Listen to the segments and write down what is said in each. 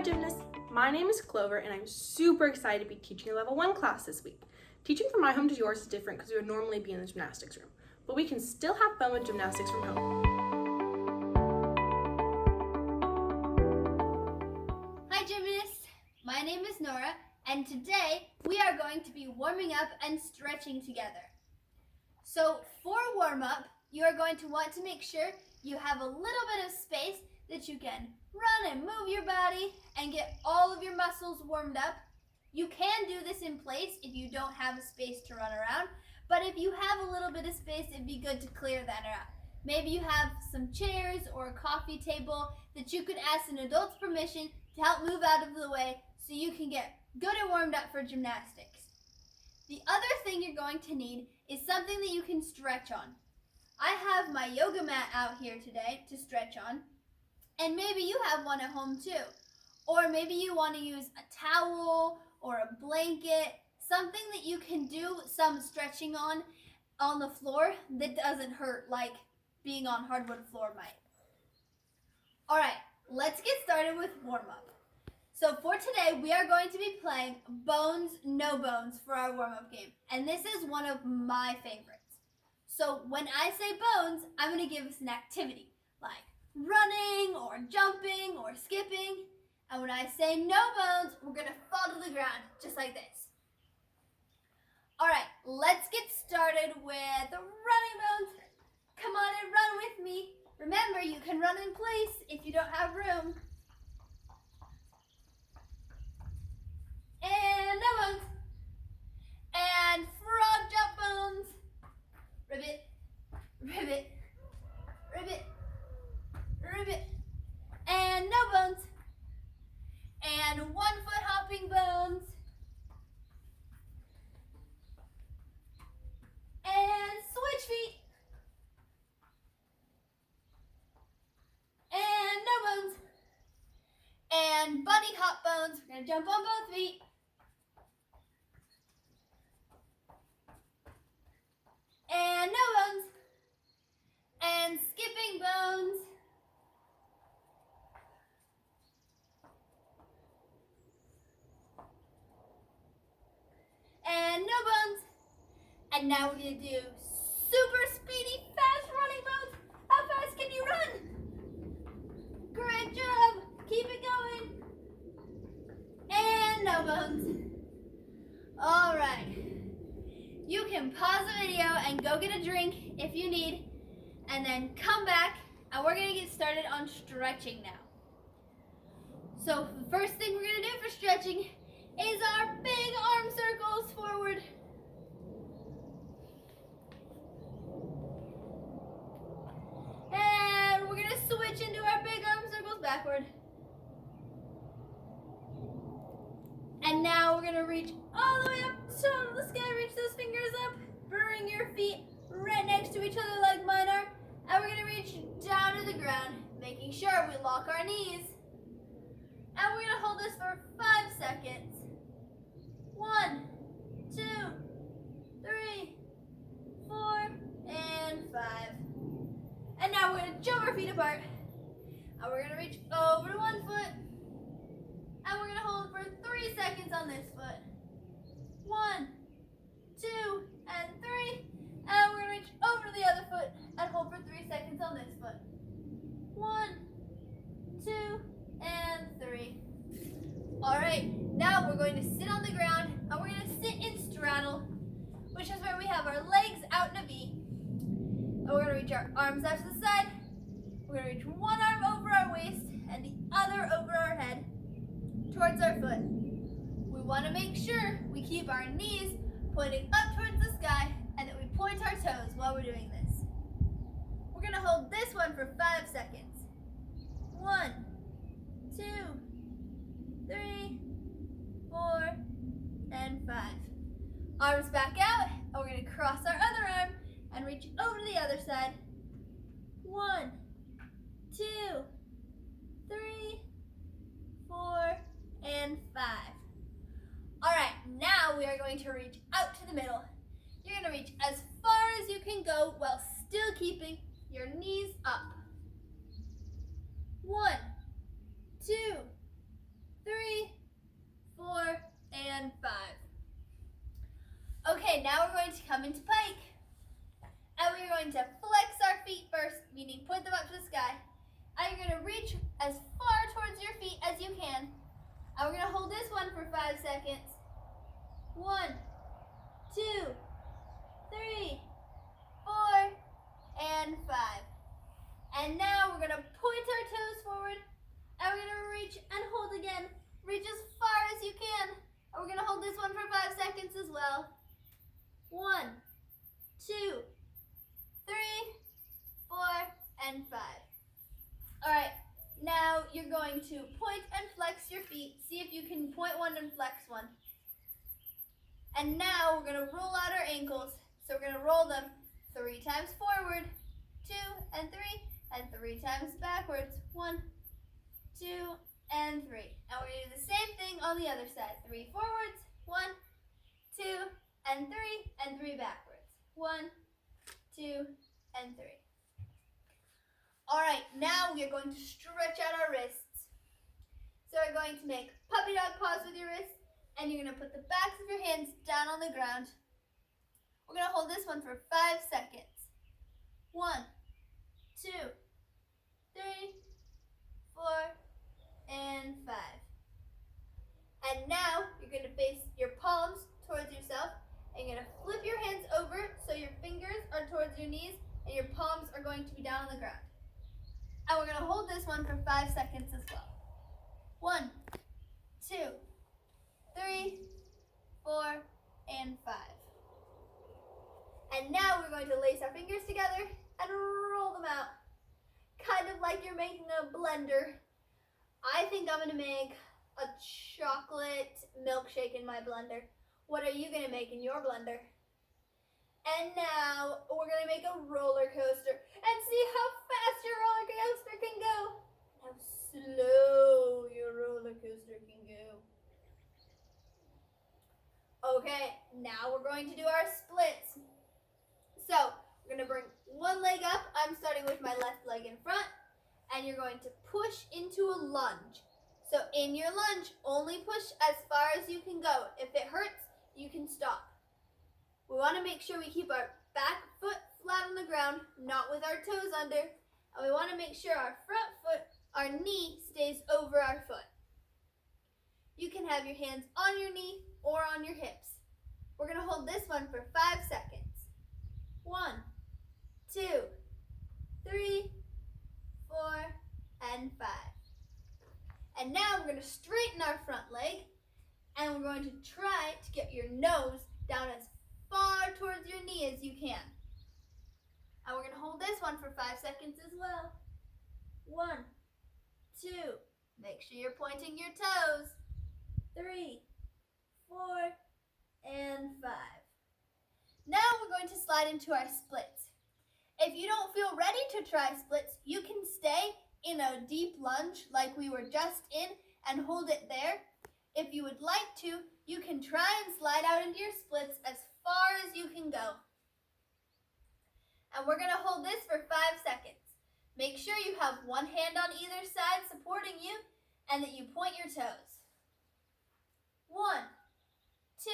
Gymnasts! My name is Clover and I'm super excited to be teaching a level 1 class this week. Teaching from my home to yours is different because we would normally be in the gymnastics room, but we can still have fun with gymnastics from home. Hi Gymnasts! My name is Nora and today we are going to be warming up and stretching together. So for warm-up, you are going to want to make sure you have a little bit of space that you can run and move your body and get all of your muscles warmed up. You can do this in place if you don't have a space to run around, but if you have a little bit of space, it'd be good to clear that out. Maybe you have some chairs or a coffee table that you could ask an adult's permission to help move out of the way so you can get good and warmed up for gymnastics. The other thing you're going to need is something that you can stretch on. I have my yoga mat out here today to stretch on, and maybe you have one at home too. Or maybe you want to use a towel or a blanket, something that you can do some stretching on the floor that doesn't hurt like being on hardwood floor might. All right, let's get started with warm-up. So for today, we are going to be playing Bones, No Bones for our warm-up game. And this is one of my favorites. So when I say bones, I'm going to give us an activity like running or jumping or skipping. And when I say no bones, we're going to fall to the ground just like this. All right, let's get started with the running bones. Come on and run with me. Remember, you can run in place if you don't have room. And no bones. And frog jump bones. Ribbit, ribbit, ribbit, ribbit. And no bones. And 1 foot hopping bones. And switch feet. And no bones. And bunny hop bones. We're going to jump on both feet. And no bones. And skipping bones. And no bones. And now we're going to do super speedy, fast running bones. How fast can you run? Great job. Keep it going. And no bones. All right. You can pause the video and go get a drink if you need, and then come back, and we're going to get started on stretching now. So the first thing we're going to do for stretching is our big arm circles forward. And we're going to switch into our big arm circles backward. And now we're going to reach all the way up to the sky. Reach those fingers up. Bring your feet right next to each other like mine are. And we're going to reach down to the ground, making sure we lock our knees. And we're going to hold this for 5 seconds. 1, 2, 3, 4, and 5. And now we're going to jump our feet apart. And we're going to reach over to 1 foot. And we're going to hold for 3 seconds on this foot. 1, 2, and 3. And we're going to reach over to the other foot and hold for 3 seconds on this foot. 1, 2, and 3. All right, now we're going to sit on the ground and we're going to sit in straddle, which is where we have our legs out in a V. And we're going to reach our arms out to the side. We're going to reach one arm over our waist and the other over our head towards our foot. We want to make sure we keep our knees pointing up towards the sky and that we point our toes while we're doing this. We're going to hold this one for 5 seconds. 1, 2, 3, 4, and 5. Arms back out, and we're going to cross our other arm and reach over to the other side. 1, 2, 3, 4, and 5. All right, now we are going to reach out to the middle. You're going to reach as far as you can go while still keeping your knees up. 1, 2, 3, 4, and 5. Okay, now we're going to come into pike. And we're going to flex our feet first, meaning point them up to the sky. And you're going to reach as far towards your feet as you can. And we're going to hold this one for 5 seconds. 1, 2, 3, 4, and 5. And now we're going to point our toes forward. And we're going to reach and hold again. Reach as far as you can. And we're going to hold this one for 5 seconds as well. 1, 2, 3, 4, and 5. Alright, now you're going to point and flex your feet. See if you can point one and flex one. And now we're going to roll out our ankles. So we're going to roll them 3 times forward, 2 and 3, and 3 times backwards. 1, 2, and 3. And we're going to do the same thing on the other side. 3 forwards, 1, 2, and 3, and 3 backwards. 1, 2, and 3. Alright, now we are going to stretch out our wrists. So we're going to make puppy dog paws with your wrists, and you're going to put the backs of your hands down on the ground. We're going to hold this one for 5 seconds. 1, 2, 3, 4, and 5. And now you're going to face your palms towards yourself, and you're going to flip your hands over so your fingers are towards your knees and your palms are going to be down on the ground. And we're going to hold this one for 5 seconds as well. 1, 2, 3, 4, and 5. And now we're going to lace our fingers together and roll them out. Kind of like you're making a blender. I think I'm going to make a chocolate milkshake in my blender. What are you going to make in your blender? And now we're going to make a roller coaster and see how fast your roller coaster can go. How slow your roller coaster can go. Okay, now we're going to do our splits. So we're going to bring one leg up. I'm starting with my left leg in front. And you're going to push into a lunge. So in your lunge, only push as far as you can go. If it hurts, you can stop. We want to make sure we keep our back foot flat on the ground, not with our toes under. And we want to make sure our front foot, our knee, stays over our foot. You can have your hands on your knee or on your hips. We're going to hold this one for 5 seconds. 1, 2, 3, 4, and 5. And now we're going to straighten our front leg, and we're going to try to get your nose down as far towards your knee as you can. And we're going to hold this one for 5 seconds as well. 1, 2, make sure you're pointing your toes. 3, 4, and 5. Now we're going to slide into our splits. If you don't feel ready to try splits, you can stay in a deep lunge like we were just in and hold it there. If you would like to, you can try and slide out into your splits as far as you can go. And we're going to hold this for 5 seconds. Make sure you have one hand on either side supporting you and that you point your toes. 1, 2,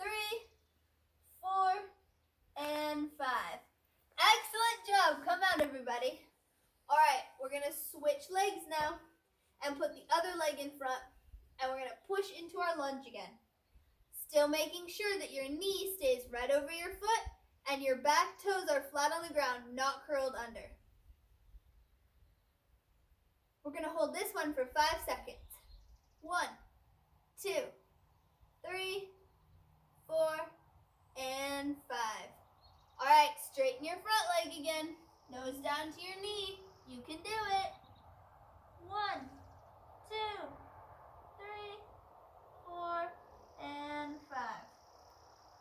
3, 4, and 5. Excellent job. Come out, everybody. All right, we're going to switch legs now and put the other leg in front, and we're going to push into our lunge again. Still making sure that your knee stays right over your foot and your back toes are flat on the ground, not curled under. We're going to hold this one for 5 seconds. 1, 2, 3, 4, and 5. All right, straighten your front leg again. Nose down to your knee. You can do it. 1, 2, 3, 4, and 5.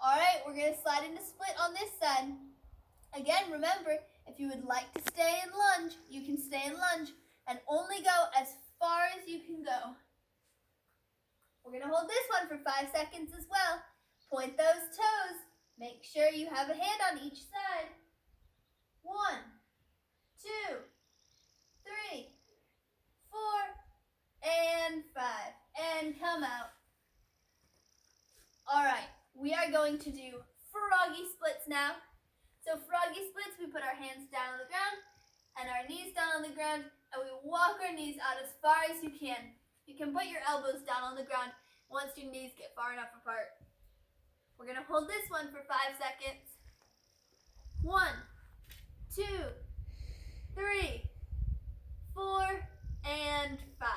All right, we're going to slide into split on this side. Again, remember, if you would like to stay in lunge, you can stay in lunge and only go as far as you can go. We're going to hold this one for 5 seconds as well. Point those toes. Make sure you have a hand on each side. 1, 2, 3, 4, and 5, and come out. All right, we are going to do froggy splits now. So froggy splits, we put our hands down on the ground and our knees down on the ground, and we walk our knees out as far as you can. You can put your elbows down on the ground once your knees get far enough apart. We're gonna hold this one for 5 seconds. 1, 2, 3, 4, and 5.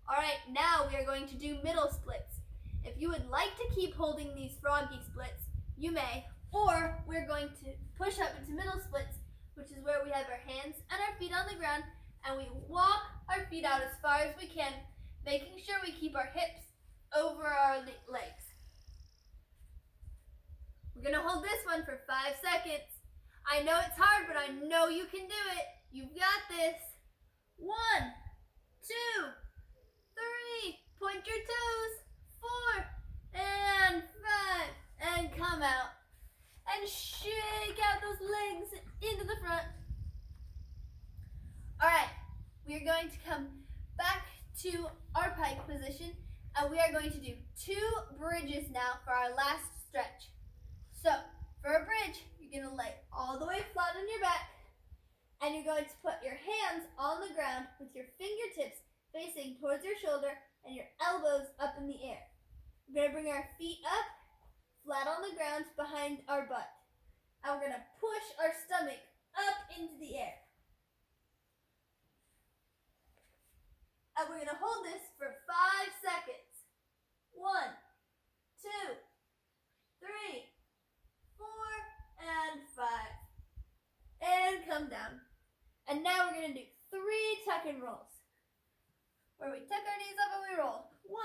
All right, now we are going to do middle splits. If you would like to keep holding these froggy splits, you may, or we're going to push up into middle splits, which is where we have our hands and our feet on the ground, and we walk our feet out as far as we can, making sure we keep our hips over our legs. We're gonna hold this one for 5 seconds. I know it's hard, but I know you can do it. You've got this. 1, 2, 3, point your toes, 4, and 5, and come out. And shake out those legs into the front. All right, we are going to come back to our pike position, and we are going to do 2 bridges now for our last stretch. So, for a bridge, you're going to lay all the way flat on your back, and you're going to put your hands on the ground with your fingertips facing towards your shoulder and your elbows up in the air. We're going to bring our feet up, flat on the ground behind our butt. And we're going to push our stomach up into the air. And we're going to hold this for 5 seconds. 1, 2, 3, 4, and 5. And come down. And now we're going to do 3 tuck and rolls, where we tuck our knees up and we roll. 1,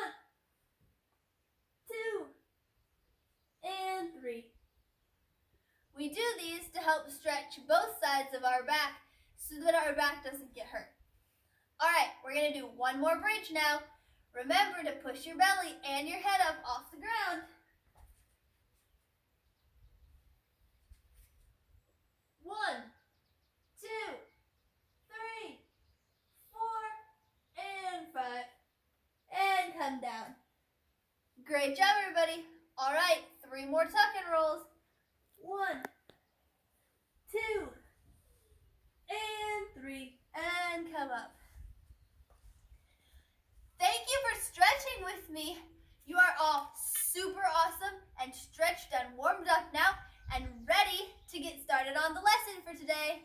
2, and 3. We do these to help stretch both sides of our back so that our back doesn't get hurt. All right, we're going to do 1 more bridge now. Remember to push your belly and your head up off the ground. 1, 2, 3, 4, and 5. And come down. Great job, everybody. All right, 3 more tuck and rolls. 1, 2, and 3, and come up. Thank you for stretching with me. You are all super awesome and stretched and warmed up now and ready to get started on the lesson for today.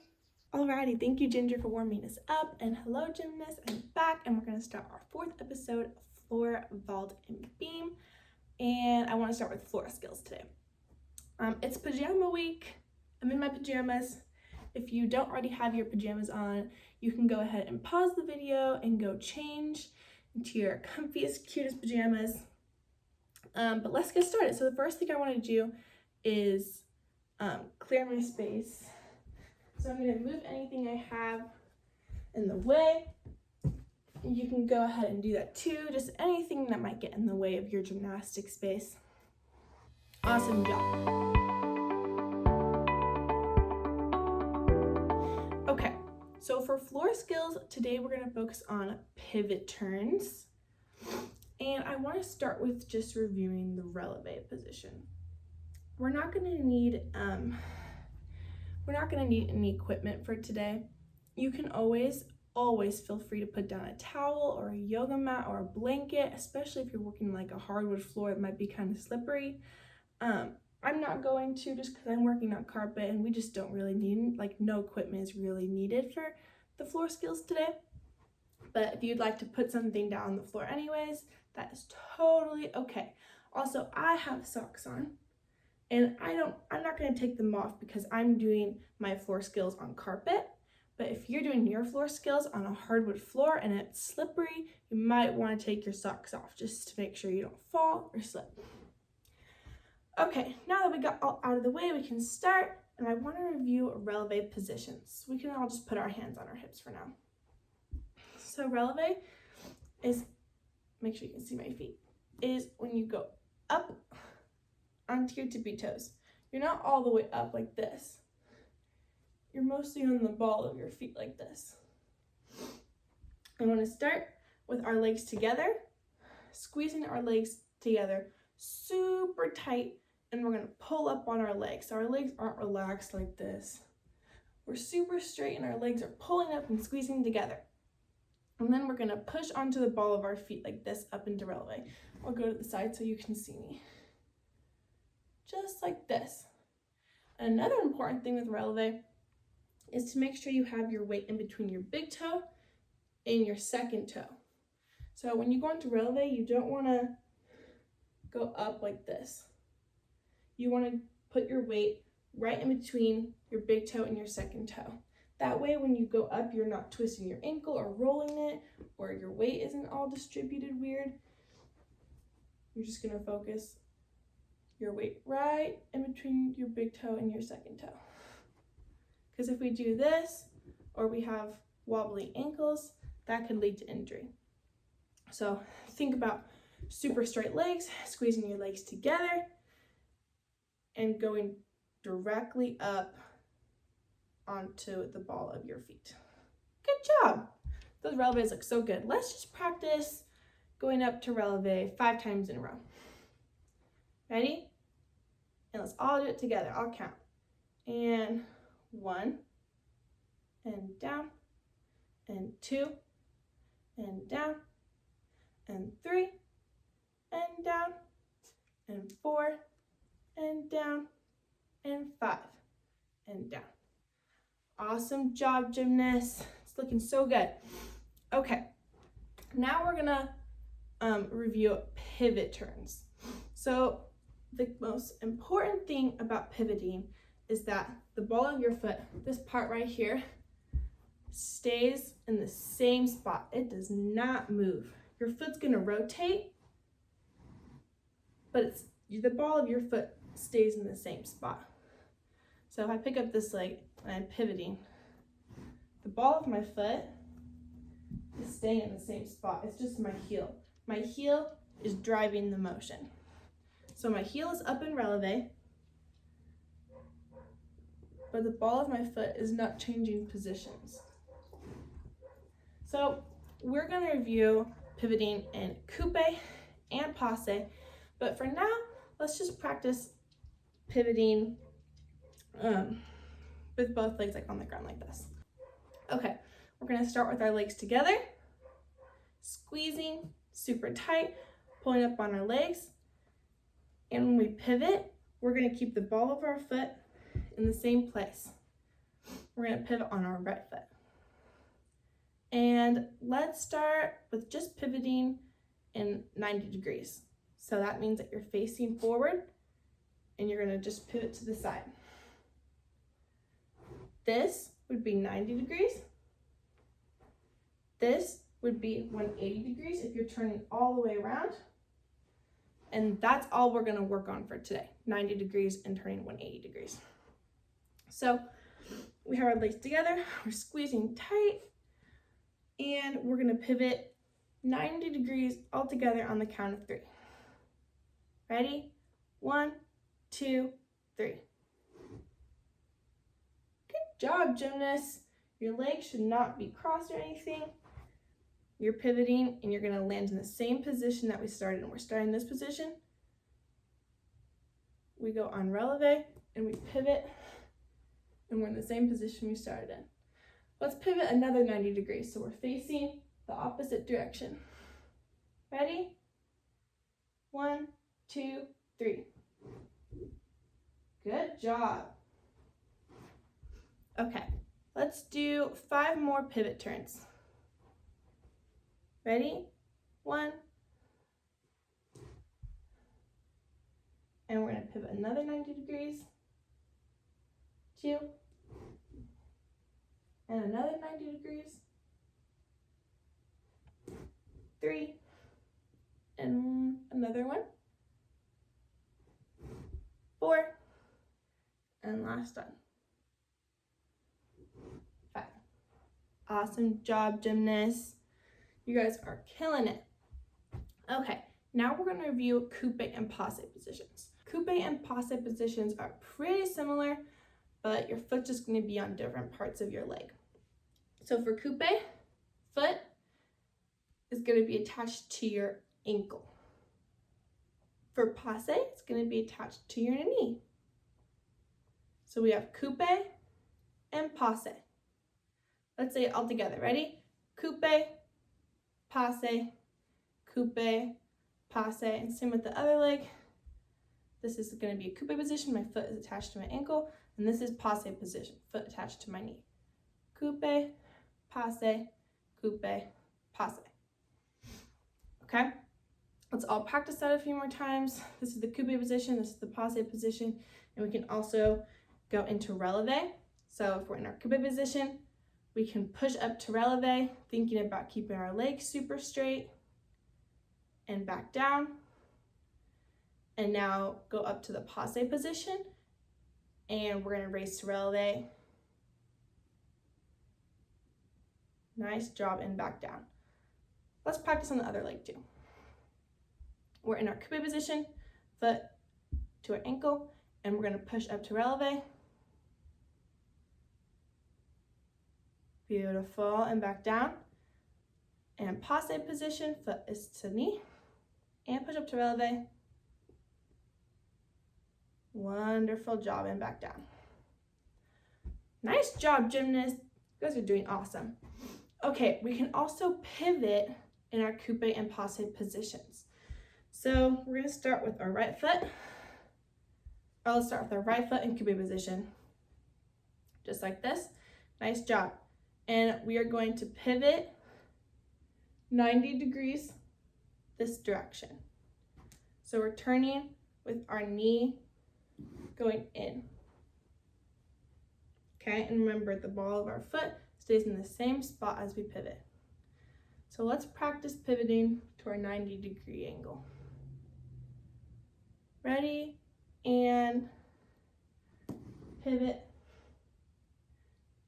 Alrighty, thank you, Ginger, for warming us up. And hello, gymnasts, I'm back, and we're going to start our 4th episode of floor, vault, and beam. And I want to start with floor skills today. It's pajama week. I'm in my pajamas. If you don't already have your pajamas on, you can go ahead and pause the video and go change into your comfiest, cutest pajamas. But let's get started. So the first thing I want to do is clear my space. So I'm going to move anything I have in the way. You can go ahead and do that too, just anything that might get in the way of your gymnastic space. Awesome job. Okay, so for floor skills, today we're going to focus on pivot turns. And I want to start with just reviewing the releve position. We're not going to need any equipment for today. You can always feel free to put down a towel or a yoga mat or a blanket, especially if you're working like a hardwood floor that might be kind of slippery. I'm not going to, just because I'm working on carpet and we just don't really need, like, no equipment is really needed for the floor skills today. But if you'd like to put something down on the floor anyways, that is totally okay. Also, I have socks on, and I'm not going to take them off because I'm doing my floor skills on carpet. But if you're doing your floor skills on a hardwood floor and it's slippery, you might want to take your socks off just to make sure you don't fall or slip. Okay, now that we got all out of the way, we can start, and I want to review releve positions. We can all just put our hands on our hips for now. So releve is, make sure you can see my feet, is when you go up onto your tippy toes. You're not all the way up like this. You're mostly on the ball of your feet like this. I want to start with our legs together, squeezing our legs together super tight, and we're gonna pull up on our legs. So our legs aren't relaxed like this. We're super straight and our legs are pulling up and squeezing together. And then we're gonna push onto the ball of our feet like this up into releve. I'll go to the side so you can see me. Just like this. Another important thing with releve is to make sure you have your weight in between your big toe and your second toe. So when you go into releve, you don't wanna go up like this. You wanna put your weight right in between your big toe and your second toe. That way, when you go up, you're not twisting your ankle or rolling it, or your weight isn't all distributed weird. You're just gonna focus your weight right in between your big toe and your second toe. Because if we do this, or we have wobbly ankles, that could lead to injury. So think about super straight legs, squeezing your legs together, and going directly up onto the ball of your feet. Good job. Those releves look so good. Let's just practice going up to releve 5 times in a row. Ready? And let's all do it together. I'll count. And 1, and down, and 2, and down, and 3, and down, and 4, and down, and 5, and down. Awesome job, gymnasts. It's looking so good. Okay, now we're gonna review pivot turns. So the most important thing about pivoting is that the ball of your foot, this part right here, stays in the same spot. It does not move. Your foot's gonna rotate, but the ball of your foot stays in the same spot. So if I pick up this leg and I'm pivoting, the ball of my foot is staying in the same spot. It's just my heel. My heel is driving the motion. So my heel is up in releve, but the ball of my foot is not changing positions. So we're going to review pivoting in coupe and passe, but for now, let's just practice pivoting with both legs like on the ground like this. Okay, we're gonna start with our legs together, squeezing super tight, pulling up on our legs. And when we pivot, we're gonna keep the ball of our foot in the same place. We're gonna pivot on our right foot. And let's start with just pivoting in 90 degrees. So that means that you're facing forward and you're gonna just pivot to the side. This would be 90 degrees. This would be 180 degrees if you're turning all the way around. And that's all we're gonna work on for today, 90 degrees and turning 180 degrees. So we have our legs together, we're squeezing tight, and we're gonna pivot 90 degrees all together on the count of 3. Ready? 1, 2, 3. Good job, gymnasts. Your legs should not be crossed or anything. You're pivoting and you're gonna land in the same position that we started in. We're starting this position. We go on releve and we pivot and we're in the same position we started in. Let's pivot another 90 degrees. So we're facing the opposite direction. Ready? 1, 2, 3. Good job. Okay, let's do 5 more pivot turns. Ready? 1. And we're gonna pivot another 90 degrees. 2. And another 90 degrees. 3. And another one. 4. And last one. 5. Awesome job, gymnasts. You guys are killing it. Okay, now we're gonna review coupe and passe positions. Coupe and passe positions are pretty similar, but your foot's just gonna be on different parts of your leg. So for coupe, foot is going to be attached to your ankle. For passe, it's going to be attached to your knee. So we have coupe and passe. Let's say it all together. Ready? Coupe, passe, coupe, passe, and same with the other leg. This is going to be a coupe position. My foot is attached to my ankle, and this is passe position, foot attached to my knee. Coupe, passe, coupe, passe. Okay? Let's all practice that a few more times. This is the coupe position, this is the passe position, and we can also go into releve. So if we're in our coupe position, we can push up to releve, thinking about keeping our legs super straight, and back down. And now go up to the passe position, and we're gonna raise to releve. Nice job, and back down. Let's practice on the other leg too. We're in our coupe position, foot to our ankle, and we're gonna push up to releve. Beautiful, and back down. And passe position, foot is to knee, and push up to releve. Wonderful job, and back down. Nice job, gymnasts. You guys are doing awesome. Okay, we can also pivot in our coupe and passe positions. So we're gonna start with our right foot. Or let's start with our right foot in coupe position. Just like this. Nice job. And we are going to pivot 90 degrees this direction. So we're turning with our knee going in. Okay, and remember the ball of our foot stays in the same spot as we pivot. So let's practice pivoting to our 90-degree angle. Ready, and pivot.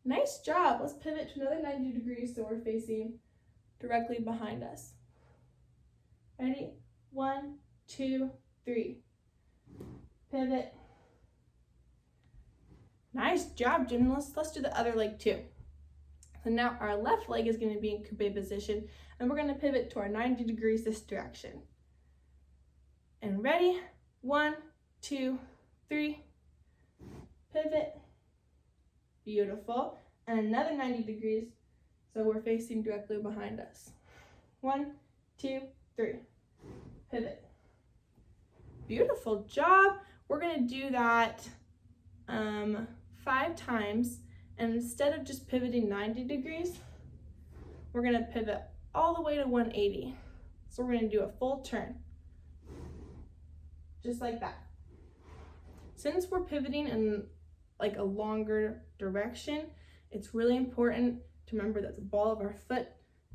Nice job. Let's pivot to another 90 degrees so we're facing directly behind us. Ready? 1, 2, 3. Pivot. Nice job, gymnasts. Let's do the other leg too. So now our left leg is going to be in coupe position, and we're going to pivot to our 90 degrees this direction. And ready? 1, 2, 3. Pivot. Beautiful. And another 90 degrees, so we're facing directly behind us. 1, 2, 3. Pivot. Beautiful job. We're going to do that 5 times, and instead of just pivoting 90 degrees, we're going to pivot all the way to 180. So we're going to do a full turn, just like that. Since we're pivoting in like a longer direction, it's really important to remember that the ball of our foot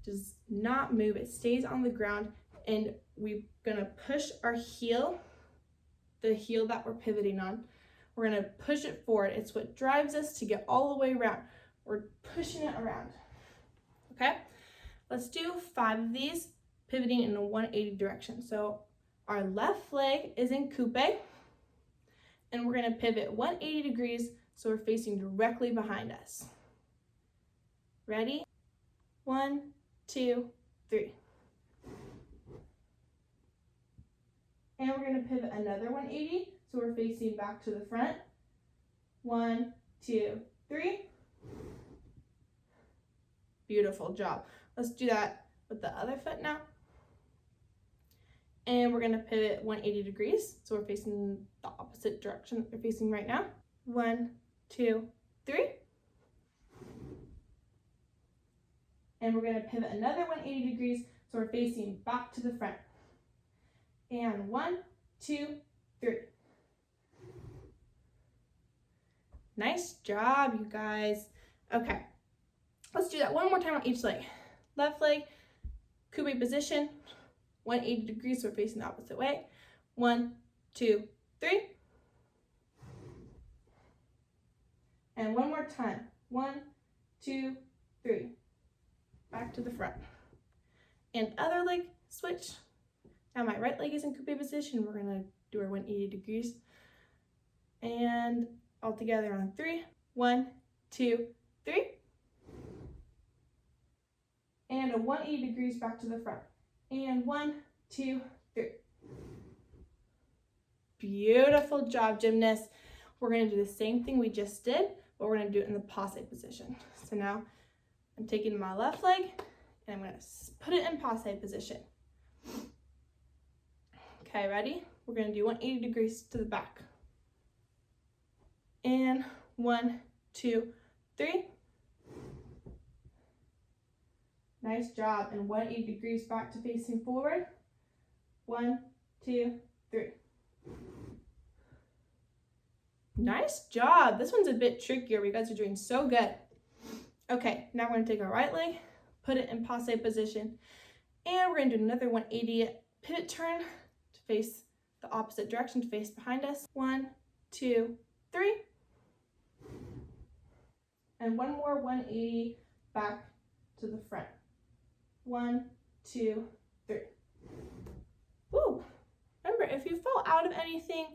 does not move. It stays on the ground, and we're gonna push our heel, the heel that we're pivoting on, we're gonna push it forward. It's what drives us to get all the way around. We're pushing it around, okay? Let's do 5 of these, pivoting in a 180 direction. So our left leg is in coupe, and we're gonna pivot 180 degrees so we're facing directly behind us. Ready? 1, 2, 3. And we're gonna pivot another 180 so we're facing back to the front. 1, 2, 3. Beautiful job. Let's do that with the other foot now. And we're gonna pivot 180 degrees, so we're facing the opposite direction that we're facing right now. 1, 2, 3. And we're gonna pivot another 180 degrees, so we're facing back to the front. And 1, 2, 3. Nice job, you guys. Okay, let's do that one more time on each leg. Left leg, coupe position, 180 degrees, so we're facing the opposite way. 1, 2, 3. And one more time. 1, 2, 3. Back to the front. And other leg switch. Now my right leg is in coupe position. We're gonna do our 180 degrees. And all together on 3. 1, 2, 3. and a 180 degrees back to the front. And 1, 2, 3. Beautiful job, gymnasts. We're going to do the same thing we just did, but we're going to do it in the passe position. So now I'm taking my left leg and I'm going to put it in passe position. Okay, ready? We're going to do 180 degrees to the back. And 1, 2, 3. Nice job. And 180 degrees back to facing forward. 1, 2, 3. Nice job. This one's a bit trickier. You guys are doing so good. Okay, now we're going to take our right leg, put it in passe position, and we're going to do another 180 pivot turn to face the opposite direction, to face behind us. 1, 2, 3. And one more 180 back to the front. 1, 2, 3. Woo! Remember, if you fall out of anything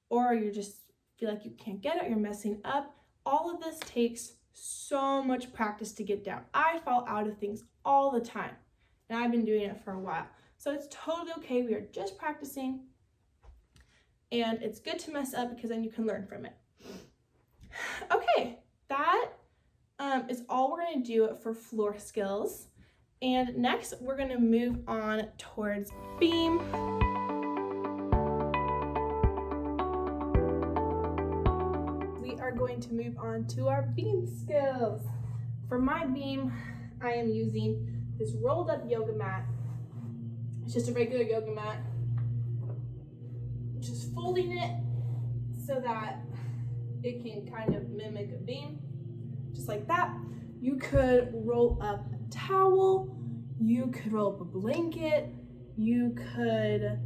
or you just feel like you can't get it, you're messing up, all of this takes so much practice to get down. I fall out of things all the time, and I've been doing it for a while. So it's totally okay. We are just practicing, and it's good to mess up because then you can learn from it. Okay, that is all we're going to do for floor skills. And next, we're going to move on towards beam. We are going to move on to our beam skills. For my beam, I am using this rolled up yoga mat. It's just a regular yoga mat. Just folding it so that it can kind of mimic a beam, just like that. You could roll up a towel, you could roll up a blanket, you could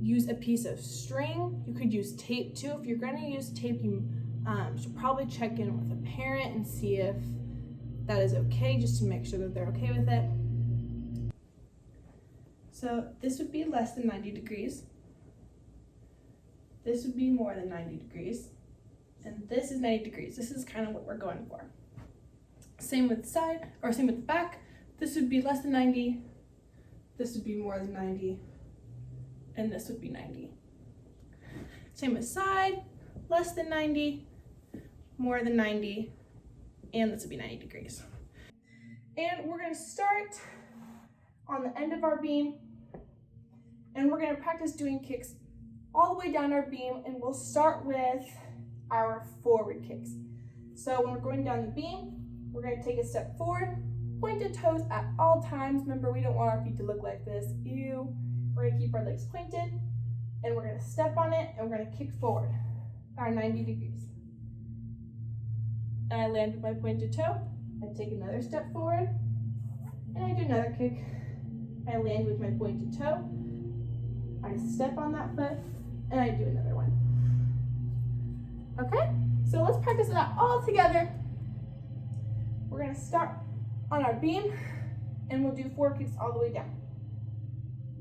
use a piece of string, you could use tape too. If you're going to use tape, you should probably check in with a parent and see if that is okay, just to make sure that they're okay with it. So this would be less than 90 degrees. This would be more than 90 degrees. And this is 90 degrees. This is kind of what we're going for. Same with the side, or same with the back. This would be less than 90. This would be more than 90. And this would be 90. Same with side, less than 90, more than 90, and this would be 90 degrees. And we're gonna start on the end of our beam, and we're gonna practice doing kicks all the way down our beam, and we'll start with our forward kicks. So when we're going down the beam, we're going to take a step forward, pointed toes at all times. Remember, we don't want our feet to look like this. Ew. We're going to keep our legs pointed, and we're going to step on it, and we're going to kick forward our 90 degrees. And I land with my pointed toe. I take another step forward, and I do another kick. I land with my pointed toe. I step on that foot, and I do another one. Okay, so let's practice that all together. We're gonna start on our beam, and we'll do 4 kicks all the way down.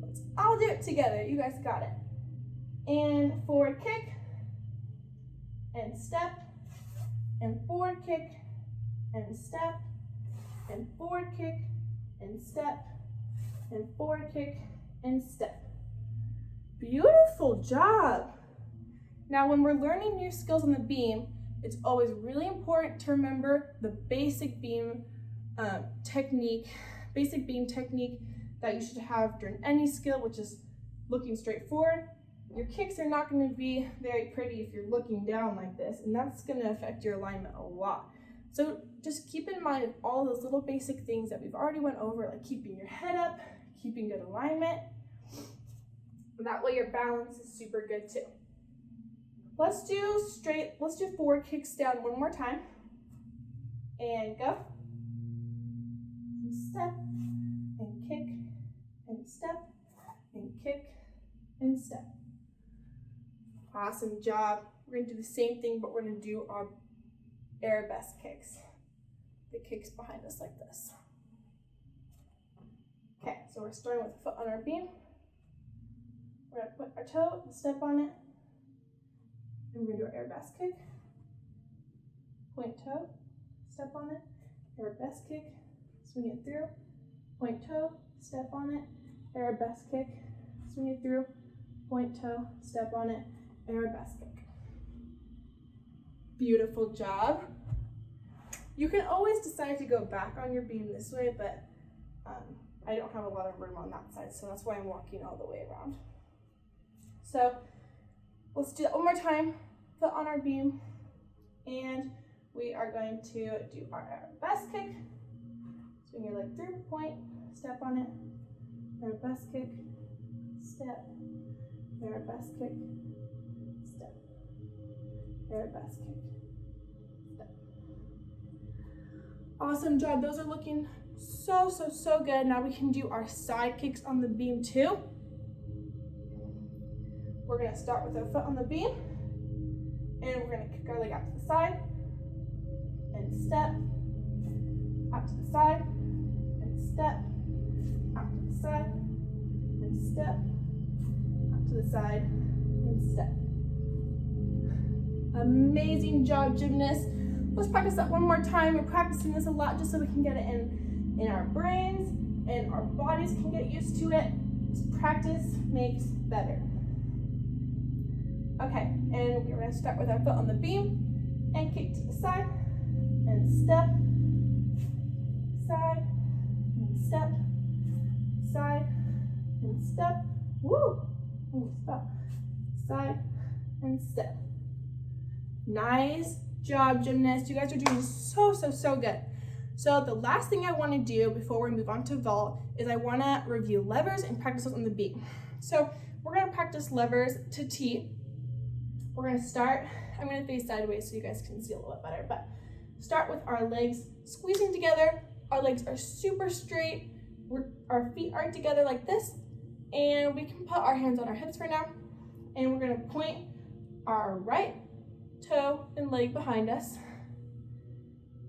Let's all do it together. You guys got it. And forward kick, and step, and forward kick, and step, and forward kick, and step, and forward kick, and step. Beautiful job. Now, when we're learning new skills on the beam, it's always really important to remember the basic beam technique that you should have during any skill, which is looking straight forward. Your kicks are not going to be very pretty if you're looking down like this, and that's going to affect your alignment a lot. So just keep in mind all those little basic things that we've already went over, like keeping your head up, keeping good alignment. That way your balance is super good too. Let's do forward kicks down one more time. And go. And step, and kick, and step, and kick, and step. Awesome job. We're gonna do the same thing, but we're gonna do our arabesque kicks. The kicks behind us like this. Okay, so we're starting with the foot on our beam. We're gonna put our toe and step on it. And we're gonna do our arabesque kick. Point toe, step on it, arabesque kick, swing it through, point toe, step on it, arabesque kick, swing it through, point toe, step on it, arabesque kick. Beautiful job. You can always decide to go back on your beam this way, but I don't have a lot of room on that side, so that's why I'm walking all the way around. So let's do that one more time. Foot on our beam, and we are going to do our arabesque kick. Swing your leg through, point, step on it, arabesque kick, step, arabesque kick, step, arabesque kick, step. Awesome job. Those are looking so good. Now we can do our side kicks on the beam too. We're gonna start with our foot on the beam, and we're gonna kick our leg out to the side, and step, out to the side, and step, out to the side, and step, out to the side, and step. Amazing job, gymnasts. Let's practice that one more time. We're practicing this a lot just so we can get it in our brains and our bodies can get used to it. Practice makes better. Okay, and we're gonna start with our foot on the beam and kick to the side and step, side, and step, side, and step, woo, and stop, side, and step. Nice job, gymnasts. You guys are doing so good. So the last thing I want to do before we move on to vault is I want to review levers and practice those on the beam. So we're going to practice levers to T. We're going to start, I'm going to face sideways so you guys can see a little bit better, but start with our legs squeezing together. Our legs are super straight. Our feet are together like this, and we can put our hands on our hips for now, and we're going to point our right toe and leg behind us.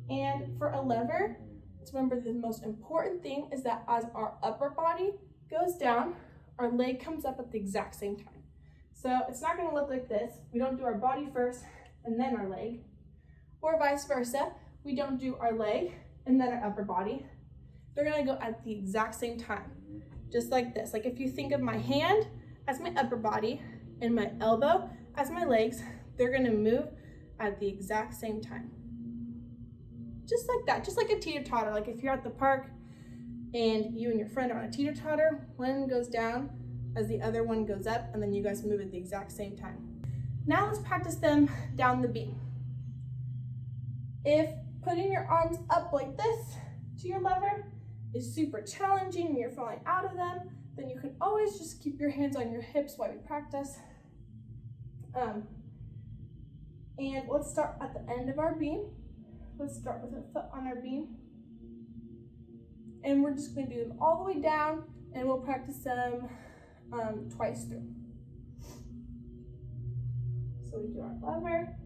And for a lever, let's remember the most important thing is that as our upper body goes down, our leg comes up at the exact same time. So it's not going to look like this. We don't do our body first and then our leg, or vice versa. We don't do our leg and then our upper body. They're going to go at the exact same time, just like this. Like if you think of my hand as my upper body and my elbow as my legs, they're going to move at the exact same time. Just like that, just like a teeter-totter. Like if you're at the park and you and your friend are on a teeter-totter, one goes down as the other one goes up, and then you guys move at the exact same time. Now let's practice them down the beam. If putting your arms up like this to your lever is super challenging and you're falling out of them, then you can always just keep your hands on your hips while we practice. And let's start at the end of our beam. Let's start with our foot on our beam. And we're just going to do them all the way down, and we'll practice them twice through. So we do our lever,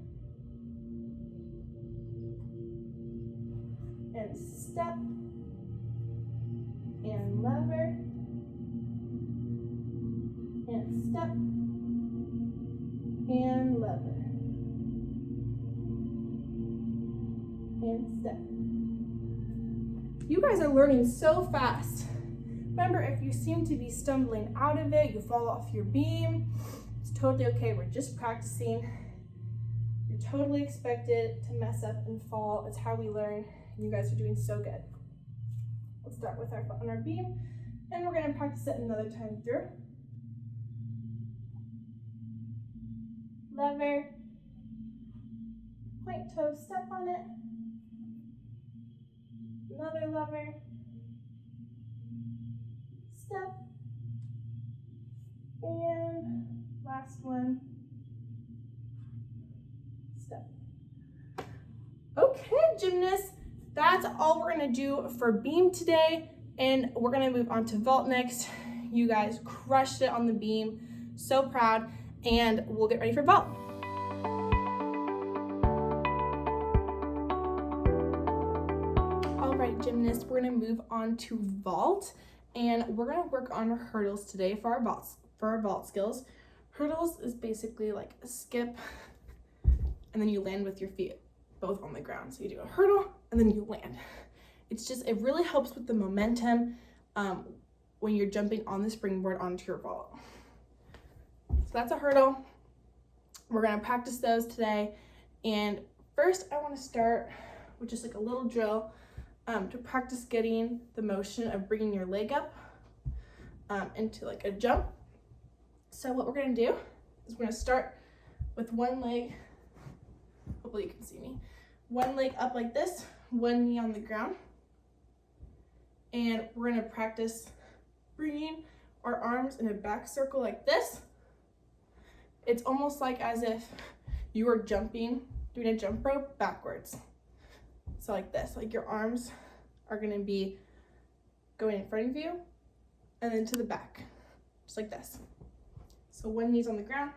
and step, and lever, and step, and lever, and step. You guys are learning so fast. Remember, if you seem to be stumbling out of it, you fall off your beam, it's totally okay. We're just practicing. You're totally expected to mess up and fall. It's how we learn. You guys are doing so good. Let's start with our foot on our beam, and we're going to practice it another time through. Lever, point toe, step on it. Another lever, step, and last one, step. Okay, gymnasts, that's all we're gonna do for beam today, and we're gonna move on to vault next. You guys crushed it on the beam, so proud, and we'll get ready for vault. All right, gymnasts, we're gonna move on to vault, and we're gonna work on hurdles today for our vault skills. Hurdles is basically like a skip, and then you land with your feet both on the ground. So you do a hurdle and then you land. It really helps with the momentum when you're jumping on the springboard onto your vault. So that's a hurdle. We're gonna practice those today. And first I wanna start with just like a little drill to practice getting the motion of bringing your leg up into like a jump. So what we're gonna do is we're gonna start with one leg, hopefully you can see me, one leg up like this, one knee on the ground. And we're gonna practice bringing our arms in a back circle like this. It's almost like as if you were jumping, doing a jump rope backwards. So like this, like your arms are gonna be going in front of you and then to the back, just like this. So one knee's on the ground,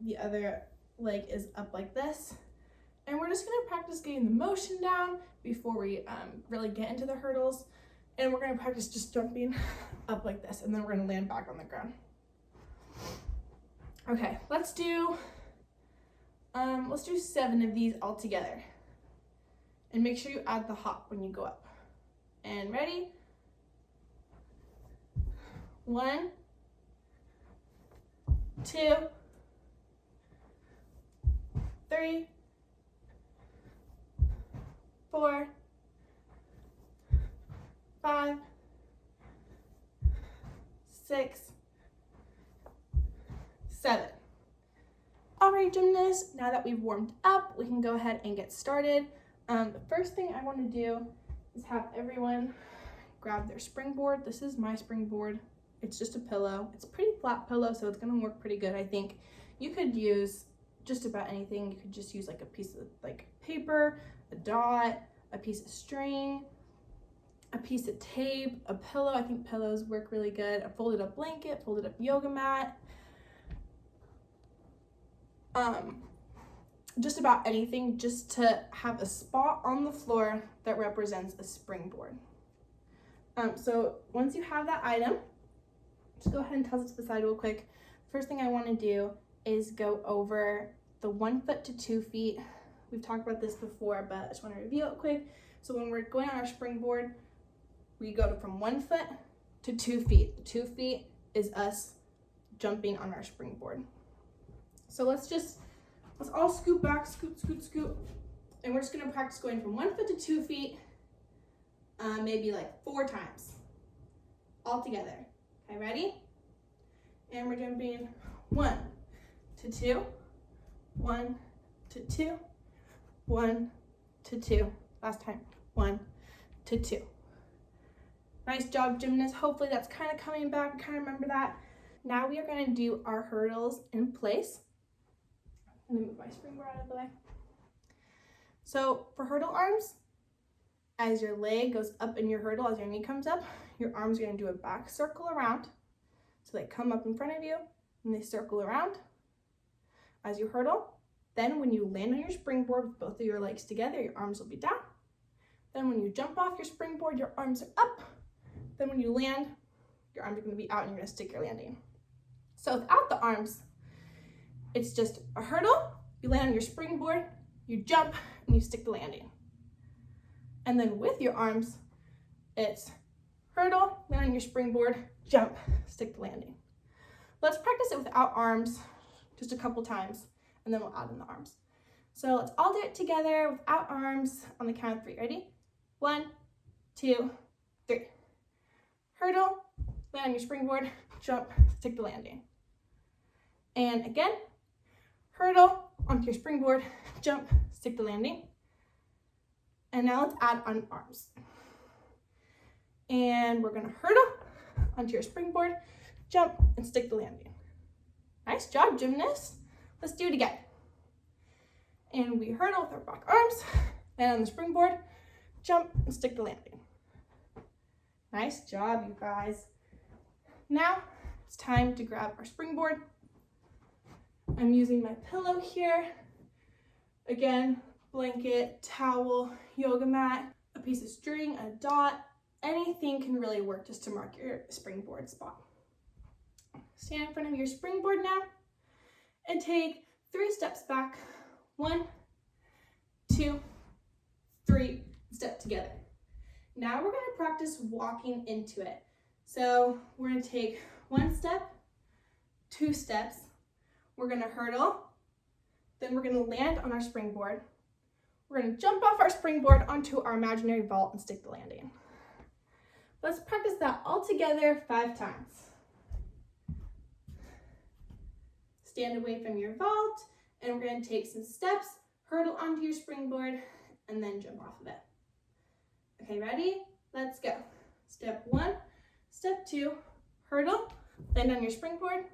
the other leg is up like this. And we're just gonna practice getting the motion down before we really get into the hurdles. And we're gonna practice just jumping up like this, and then we're gonna land back on the ground. Okay, let's do 7 of these all together. And make sure you add the hop when you go up. And ready? 1, 2, 3, 4, 5, 6, 7. All right, gymnasts, now that we've warmed up, we can go ahead and get started. The first thing I want to do is have everyone grab their springboard. This is my springboard. It's just a pillow. It's a pretty flat pillow, so it's gonna work pretty good, I think. You could use just about anything. You could just use like a piece of like paper, a dot, a piece of string, a piece of tape, a pillow. I think pillows work really good. A folded up blanket, folded up yoga mat. Just about anything, just to have a spot on the floor that represents a springboard. So once you have that item, just go ahead and toss it to the side real quick. First thing I want to do is go over the 1 foot to 2 feet. We've talked about this before, but I just want to review it quick. So when we're going on our springboard, we go from 1 foot to 2 feet. 2 feet is us jumping on our springboard. So let's all scoot back, scoot, scoot, scoot. And we're just gonna practice going from 1 foot to 2 feet, maybe like 4 times, all together. Okay, ready? And we're jumping 1 to 2, 1 to 2, 1 to 2. Last time, 1 to 2. Nice job, gymnasts. Hopefully that's kind of coming back, kind of remember that. Now we are gonna do our hurdles in place. I'm gonna move my springboard out of the way. So for hurdle arms, as your leg goes up in your hurdle, as your knee comes up, your arms are gonna do a back circle around. So they come up in front of you and they circle around as you hurdle. Then when you land on your springboard with both of your legs together, your arms will be down. Then when you jump off your springboard, your arms are up. Then when you land, your arms are gonna be out and you're gonna stick your landing. So without the arms, it's just a hurdle, you land on your springboard, you jump, and you stick the landing. And then with your arms, it's hurdle, land on your springboard, jump, stick the landing. Let's practice it without arms just a couple times, and then we'll add in the arms. So let's all do it together without arms on the count of 3. Ready? 1, 2, 3. Hurdle, land on your springboard, jump, stick the landing. And again, hurdle onto your springboard, jump, stick the landing. And now let's add on arms. And we're gonna hurdle onto your springboard, jump, and stick the landing. Nice job, gymnasts. Let's do it again. And we hurdle with our back arms, land on the springboard, jump, and stick the landing. Nice job, you guys. Now it's time to grab our springboard. I'm using my pillow here. Again, blanket, towel, yoga mat, a piece of string, a dot, anything can really work just to mark your springboard spot. Stand in front of your springboard now and take 3 steps back. 1, 2, 3, step together. Now we're going to practice walking into it. So we're going to take 1 step, 2 steps. We're going to hurdle. Then we're going to land on our springboard. We're going to jump off our springboard onto our imaginary vault and stick the landing. Let's practice that all together 5 times. Stand away from your vault, and we're going to take some steps, hurdle onto your springboard, and then jump off of it. Okay, ready? Let's go. Step 1, step 2, hurdle, land on your springboard,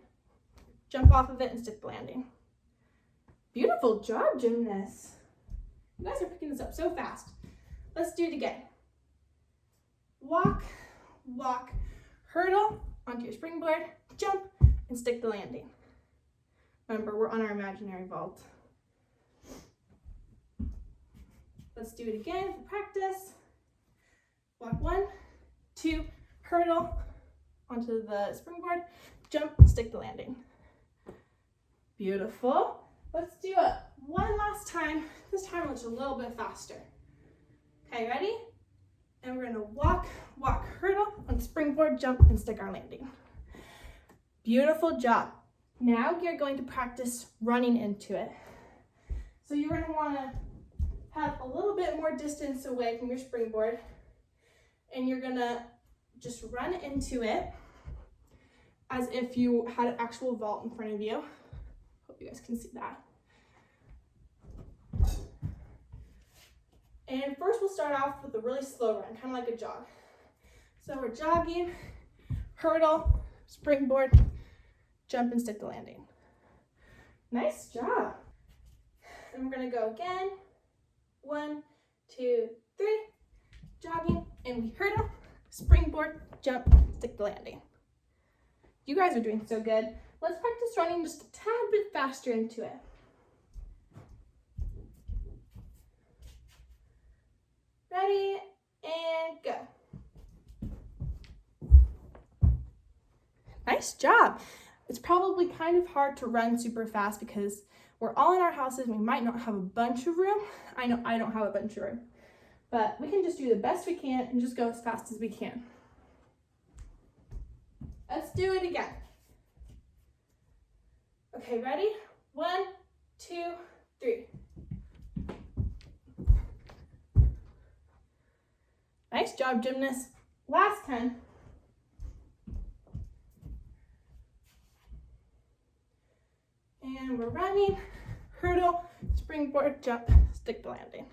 jump off of it, and stick the landing. Beautiful job, gymnasts. You guys are picking this up so fast. Let's do it again. Walk, walk, hurdle onto your springboard, jump, and stick the landing. Remember, we're on our imaginary vault. Let's do it again for practice. Walk 1, 2, hurdle onto the springboard, jump, stick the landing. Beautiful. Let's do it one last time. This time it's a little bit faster. Okay, ready? And we're gonna walk, walk, hurdle on springboard, jump, and stick our landing. Beautiful job. Now you're going to practice running into it. So you're gonna wanna have a little bit more distance away from your springboard, and you're gonna just run into it as if you had an actual vault in front of you. Hope you guys can see that. And first we'll start off with a really slow run, kind of like a jog. So we're jogging, hurdle, springboard, jump, and stick the landing. Nice job. And we're gonna go again. 1, 2, 3, jogging, and we hurdle, springboard, jump, stick the landing. You guys are doing so good. Let's practice running just a tad bit faster into it. Ready, and go. Nice job. It's probably kind of hard to run super fast because we're all in our houses. We might not have a bunch of room. I know I don't have a bunch of room, but we can just do the best we can and just go as fast as we can. Let's do it again. Okay, ready? 1, 2, 3. Nice job, gymnasts. Last time. And we're running, hurdle, springboard, jump, stick the landing.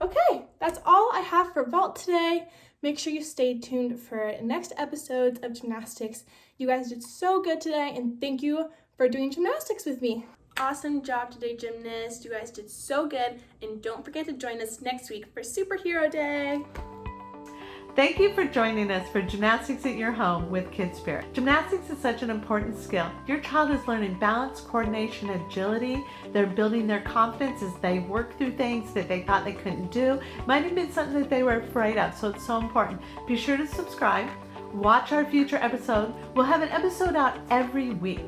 Okay, that's all I have for vault today. Make sure you stay tuned for next episodes of gymnastics. You guys did so good today, and thank you for doing gymnastics with me. Awesome job today, gymnasts. You guys did so good, and don't forget to join us next week for Superhero Day. Thank you for joining us for Gymnastics at Your Home with Kid Spirit. Gymnastics is such an important skill. Your child is learning balance, coordination, agility. They're building their confidence as they work through things that they thought they couldn't do. Might have been something that they were afraid of, so it's so important. Be sure to subscribe. Watch our future episode. We'll have an episode out every week.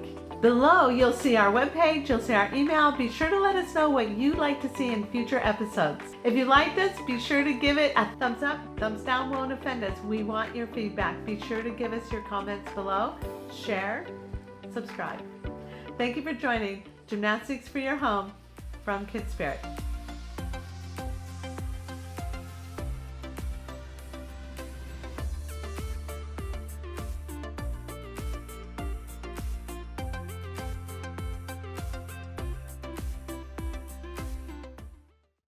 Below, you'll see our webpage, you'll see our email. Be sure to let us know what you'd like to see in future episodes. If you liked us, be sure to give it a thumbs up. Thumbs down won't offend us. We want your feedback. Be sure to give us your comments below. Share, subscribe. Thank you for joining Gymnastics for Your Home from Kid Spirit.